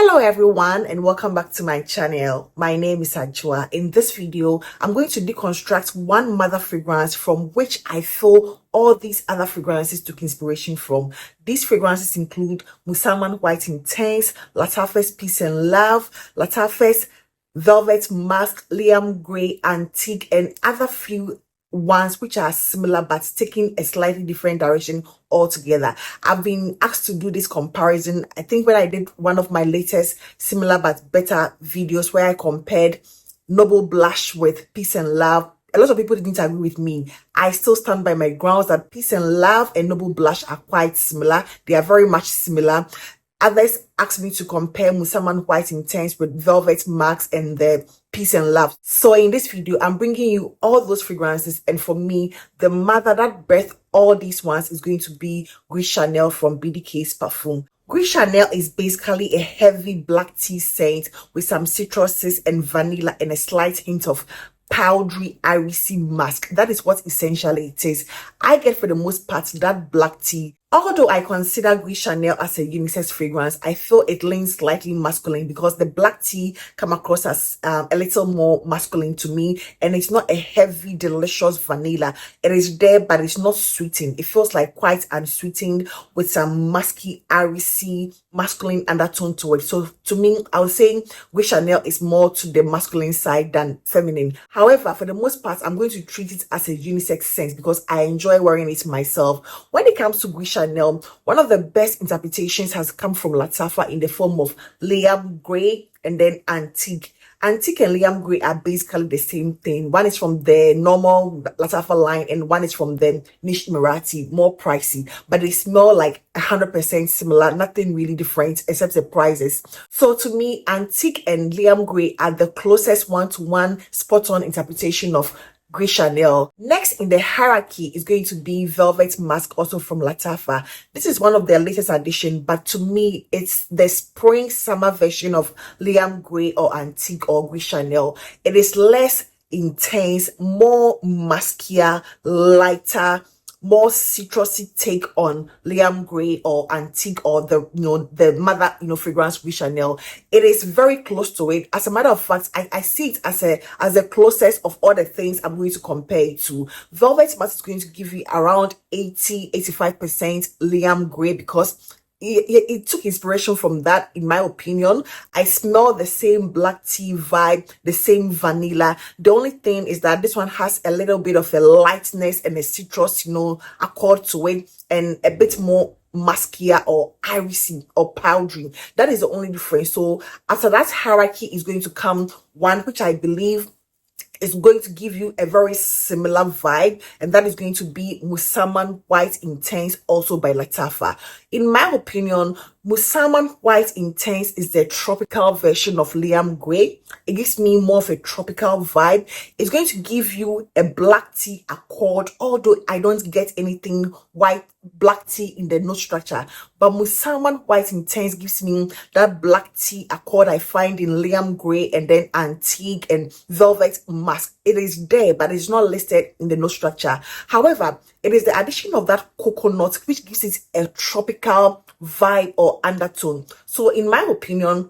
Hello everyone and welcome back to my channel. My name is Ajua. In this video, I'm going to deconstruct one mother fragrance from which I feel all these other fragrances took inspiration from. These fragrances include Musamam White Intense, Lattafa's Peace and Love, Lattafa's Velvet Musk, Liam Gray Antique, and other few ones which are similar but taking a slightly different direction altogether. I've been asked to do this comparison. I think when I did one of my latest similar but better videos where I compared Noble Blush with Peace and Love, a lot of people didn't agree with me. I still stand by my grounds that Peace and Love and Noble Blush are quite similar. They are very much similar. Others asked me to compare Musamam White Intense with Velvet Musk and the Peace and Love. So in this video, I'm bringing you all those fragrances, and for me, the mother that birthed all these ones is going to be Gris Charnel from BDK's perfume. Gris Charnel is basically a heavy black tea scent with some citruses and vanilla and a slight hint of powdery irisy musk. That is what essentially it is. I get for the most part that black tea. Although I consider Gris Charnel as a unisex fragrance, I feel it leans slightly masculine because the black tea come across as a little more masculine to me, and it's not a heavy, delicious vanilla. It is there, but it's not sweetened. It feels like quite unsweetened with some musky, irisy, masculine undertone to it. So to me, I would say Gris Charnel is more to the masculine side than feminine. However, for the most part, I'm going to treat it as a unisex scent because I enjoy wearing it myself. When it comes to Gris Charnel, one of the best interpretations has come from Lattafa in the form of Liam Gray and then Antique. Antique and Liam Gray are basically the same thing. One is from the normal Lattafa line and one is from the Niche Emirati, more pricey, but they smell like 100% similar, nothing really different except the prices. So to me, Antique and Liam Gray are the closest one-to-one spot-on interpretation of Gris Charnel. Next in the hierarchy is going to be Velvet Musk, also from Lattafa. This is one of their latest addition, but to me, it's the spring-summer version of Liam Gray or Antique or Gris Charnel. It is less intense, more muskier, lighter, more citrusy take on Liam Gray or Antique or the mother fragrance Gris Charnel. It is very close to it. As a matter of fact, I see it as the closest of all the things I'm going to compare it to. Velvet Musk is going to give you around 80-85% Liam Gray because it took inspiration from that, in my opinion. I smell the same black tea vibe, the same vanilla. The only thing is that this one has a little bit of a lightness and a citrus, accord to it, and a bit more muskier or irisy or powdery. That is the only difference. So after that hierarchy is going to come one which I believe is going to give you a very similar vibe, and that is going to be Musamam White Intense, also by Lattafa. In my opinion, Musamam White Intense is the tropical version of Liam Gray. It gives me more of a tropical vibe. It's going to give you a black tea accord, although I don't get anything white black tea in the note structure. But Musamam White Intense gives me that black tea accord I find in Liam Gray and then Antique and Velvet Musk. It is there, but it's not listed in the note structure. However, it is the addition of that coconut which gives it a tropical vibe or undertone. So in my opinion,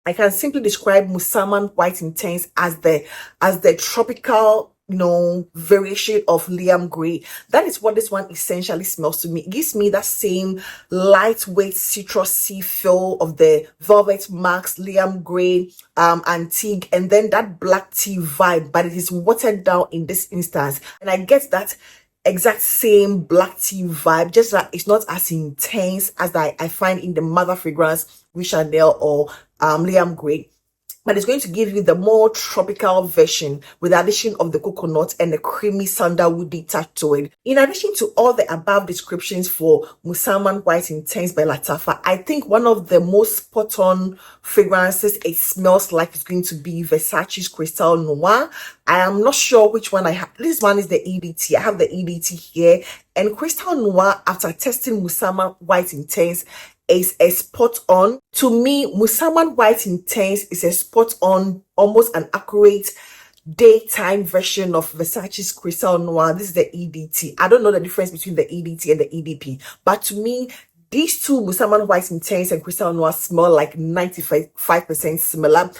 I can simply describe Musamam White Intense as the tropical variation of Liam Gray. That is what this one essentially smells to me. It gives me that same lightweight citrusy feel of the Velvet Musk, Liam Gray, Antique, and then that black tea vibe, but it is watered down in this instance. And I get that exact same black tea vibe, just that it's not as intense as I find in the mother fragrance Gris Charnel or Liam Gray. But it's going to give you the more tropical version with the addition of the coconut and the creamy sandalwoody touch to it. In addition to all the above descriptions for Musamam White Intense by Lattafa, I think one of the most spot-on fragrances it smells like is going to be Versace's Crystal Noir. I am not sure which one I have. This one is the EDT. I have the EDT here. And Crystal Noir, after testing Musamam White Intense, is a spot on. To me, Musamam White Intense is a spot on, almost an accurate daytime version of Versace's Crystal Noir. This is the EDT. I don't know the difference between the EDT and the EDP, but to me, These two, Musamam White Intense and Crystal Noir, smell like 95% similar.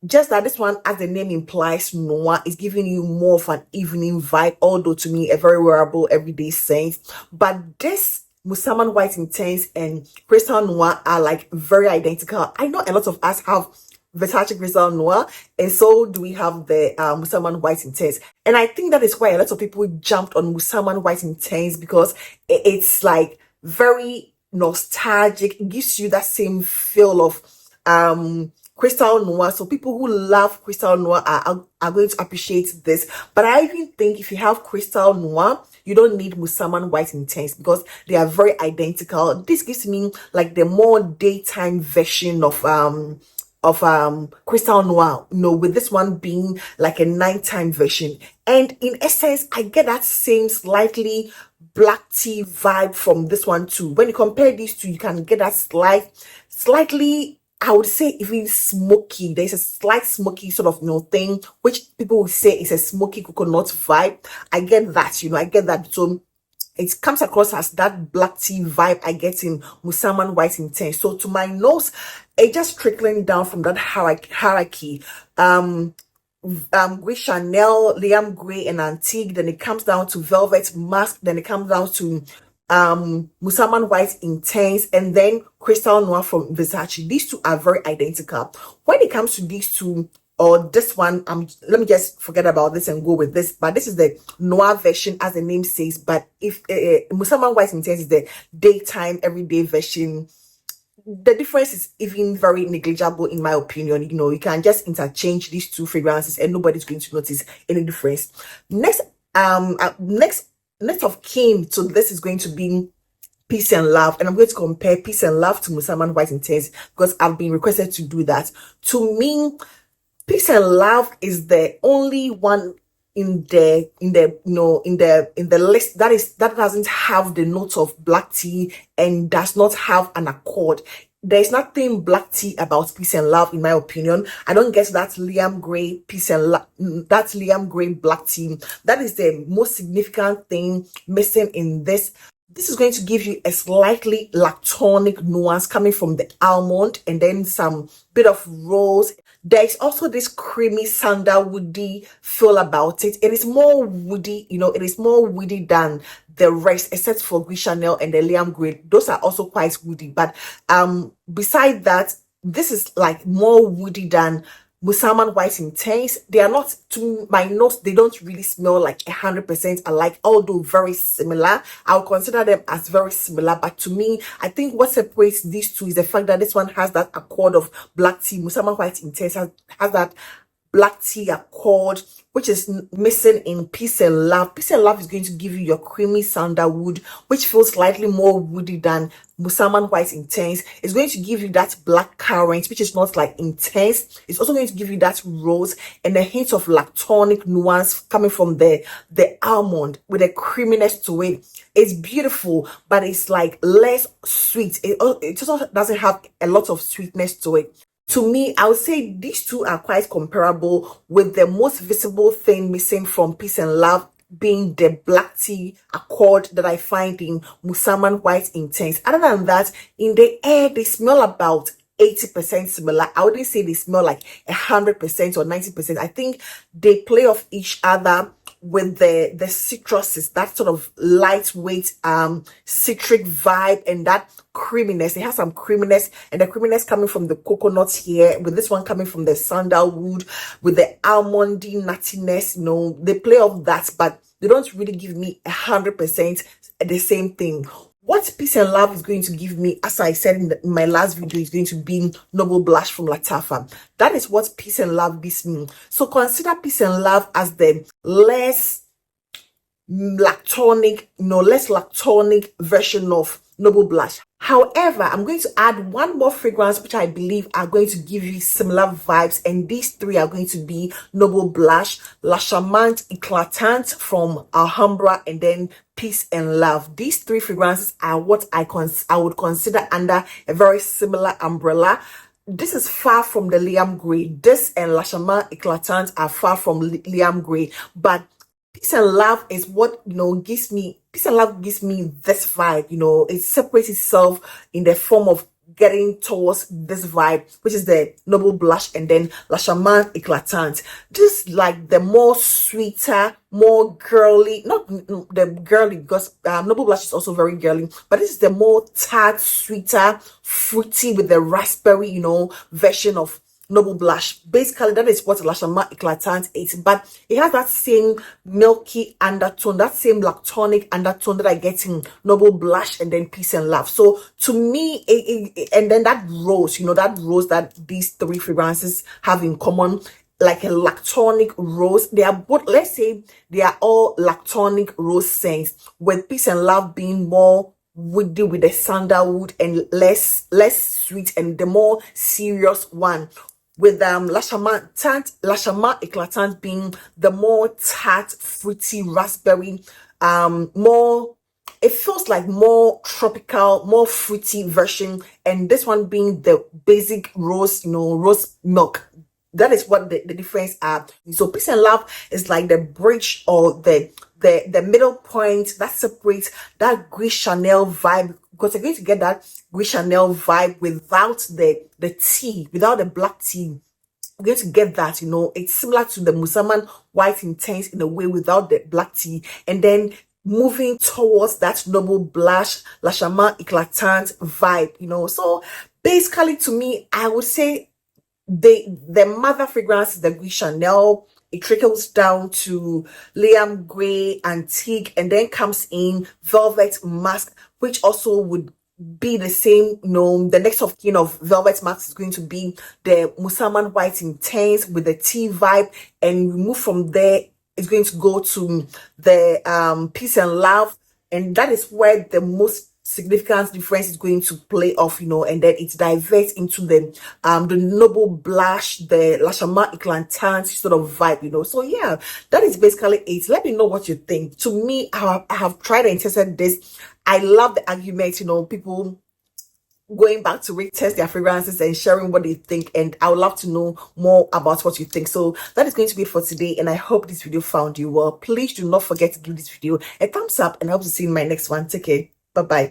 Just that this one, as the name implies, Noir, is giving you more of an evening vibe, although to me, a very wearable everyday scent. But this Musamam White Intense and Crystal Noir are like very identical. I know a lot of us have Versace Crystal Noir, and so do we have the Musamam White Intense. And I think that is why a lot of people jumped on Musamam White Intense, because it's like very nostalgic. It gives you that same feel of Crystal Noir. So people who love Crystal Noir are going to appreciate this. But I even think if you have Crystal Noir, you don't need Musamam White Intense, because they are very identical. This gives me like the more daytime version of Crystal Noir, with this one being like a nighttime version. And in essence, I get that same slightly black tea vibe from this one too. When you compare these two, you can get that slightly, I would say, even smoky. There's a slight smoky sort of thing, which people would say is a smoky coconut vibe. I get that, I get that. So it comes across as that black tea vibe I get in Musamam White Intense. So to my nose, it just trickling down from that hierarchy. Gris Charnel, Liam Gray, and Antique. Then it comes down to Velvet Musk. Then it comes down to Musamam White Intense, and then Crystal Noir from Versace. These two are very identical. When it comes to these two, or this one, let me just forget about this and go with this. But this is the Noir version, as the name says. But if Musamam White Intense is the daytime, everyday version, the difference is even very negligible in my opinion. You can just interchange these two fragrances and nobody's going to notice any difference. Next of kin to this is going to be Peace and Love, and I'm going to compare Peace and Love to Musamam White Intense because I've been requested to do that. To me, Peace and Love is the only one in the list that doesn't have the note of black tea and does not have an accord. There's nothing black tea about Peace and Love, in my opinion. I don't get that Liam Gray Peace and Love, that Liam Gray black tea. That is the most significant thing missing in this. This is going to give you a slightly lactonic nuance coming from the almond, and then some bit of rose. There is also this creamy sandalwoody feel about it. It is more woody, it is more woody than the rest, except for Gris Charnel and the Liam Gray. Those are also quite woody. But beside that, this is like more woody than Musamam White Intense. They are not, to my nose, they don't really smell like 100% alike, although very similar. I would consider them as very similar. But to me, I think what separates these two is the fact that this one has that accord of black tea. Musamam White Intense has that black tea accord, which is missing in Peace and Love. Peace and Love is going to give you your creamy sandalwood, which feels slightly more woody than Musamam White Intense. It's going to give you that black currant, which is not like intense. It's also going to give you that rose and a hint of lactonic nuance coming from the almond with a creaminess to it. It's beautiful, but it's like less sweet. It also doesn't have a lot of sweetness to it. To me, I would say these two are quite comparable, with the most visible thing missing from Peace and Love being the black tea accord that I find in Musamam White Intense. Other than that, in the air, they smell about 80% similar. I wouldn't say they smell like 100% or 90%. I think they play off each other with the citruses, that sort of lightweight citric vibe, and that creaminess. It has some creaminess, and the creaminess coming from the coconut here, with this one coming from the sandalwood, with the almondy nuttiness. They play off that, but they don't really give me 100% the same thing. What Peace and Love is going to give me, as I said in my last video, is going to be Noble Blush from Lattafa. That is what Peace and Love gives me. So consider Peace and Love as the less lactonic version of Noble Blush. However, I'm going to add one more fragrance which I believe are going to give you similar vibes, and these three are going to be Noble Blush, La Charmante, Eclatant from Alhambra, and then Peace and Love. These three fragrances are what I would consider under a very similar umbrella. This is far from the Liam Gray. This and La Charmante, Eclatant are far from Liam Gray, but Peace and Love is what gives me Peace and Love gives me this vibe, you know, it separates itself in the form of getting towards this vibe, which is the Noble Blush and then La Charmante Eclatant. Just like the more sweeter, more girly, not the girly, because Noble Blush is also very girly, but this is the more tart, sweeter, fruity with the raspberry, you know, version of Noble Blush. Basically, that is what La Charmante Eclatant is, but it has that same milky undertone, that same lactonic undertone that I get in Noble Blush and then Peace and Love. So to me, and then that rose, you know, that rose that these three fragrances have in common, like a lactonic rose. They are both, let's say they are all lactonic rose scents, with Peace and Love being more woody with the sandalwood and less sweet, and the more serious one, with La Charmante Eclatant being the more tart, fruity, raspberry, more, it feels like more tropical, more fruity version, and this one being the basic rose, you know, rose milk. That is what the difference are. So Peace and Love is like the bridge, or the middle point that separates that Gris Charnel vibe, because you're going to get that Gris Charnel vibe without the tea, without the black tea. You're going to get that, you know, it's similar to the Musamam White Intense in a way without the black tea, and then moving towards that Noble Blush, La Charmante Eclatant vibe, you know. So basically, to me, I would say the mother fragrance is the Gris Charnel. It trickles down to Liam Gray Antique, and then comes in Velvet Musk, which also would be the same, you know. The next of kin of Velvet Musk is going to be the Musamam White Intense with the tea vibe, and we move from there. It's going to go to the Peace and Love, and that is where the most significant difference is going to play off, you know, and then it diverts into the Noble Blush, the La Charmante Eclatant sort of vibe, you know. So yeah, that is basically it. Let me know what you think. To me, I have tried and tested this. I love the argument, you know, people going back to retest their fragrances and sharing what they think, and I would love to know more about what you think. So that is going to be it for today, and I hope this video found you well. Please do not forget to give this video a thumbs up, and I hope to see you in my next one. Take care. Bye bye.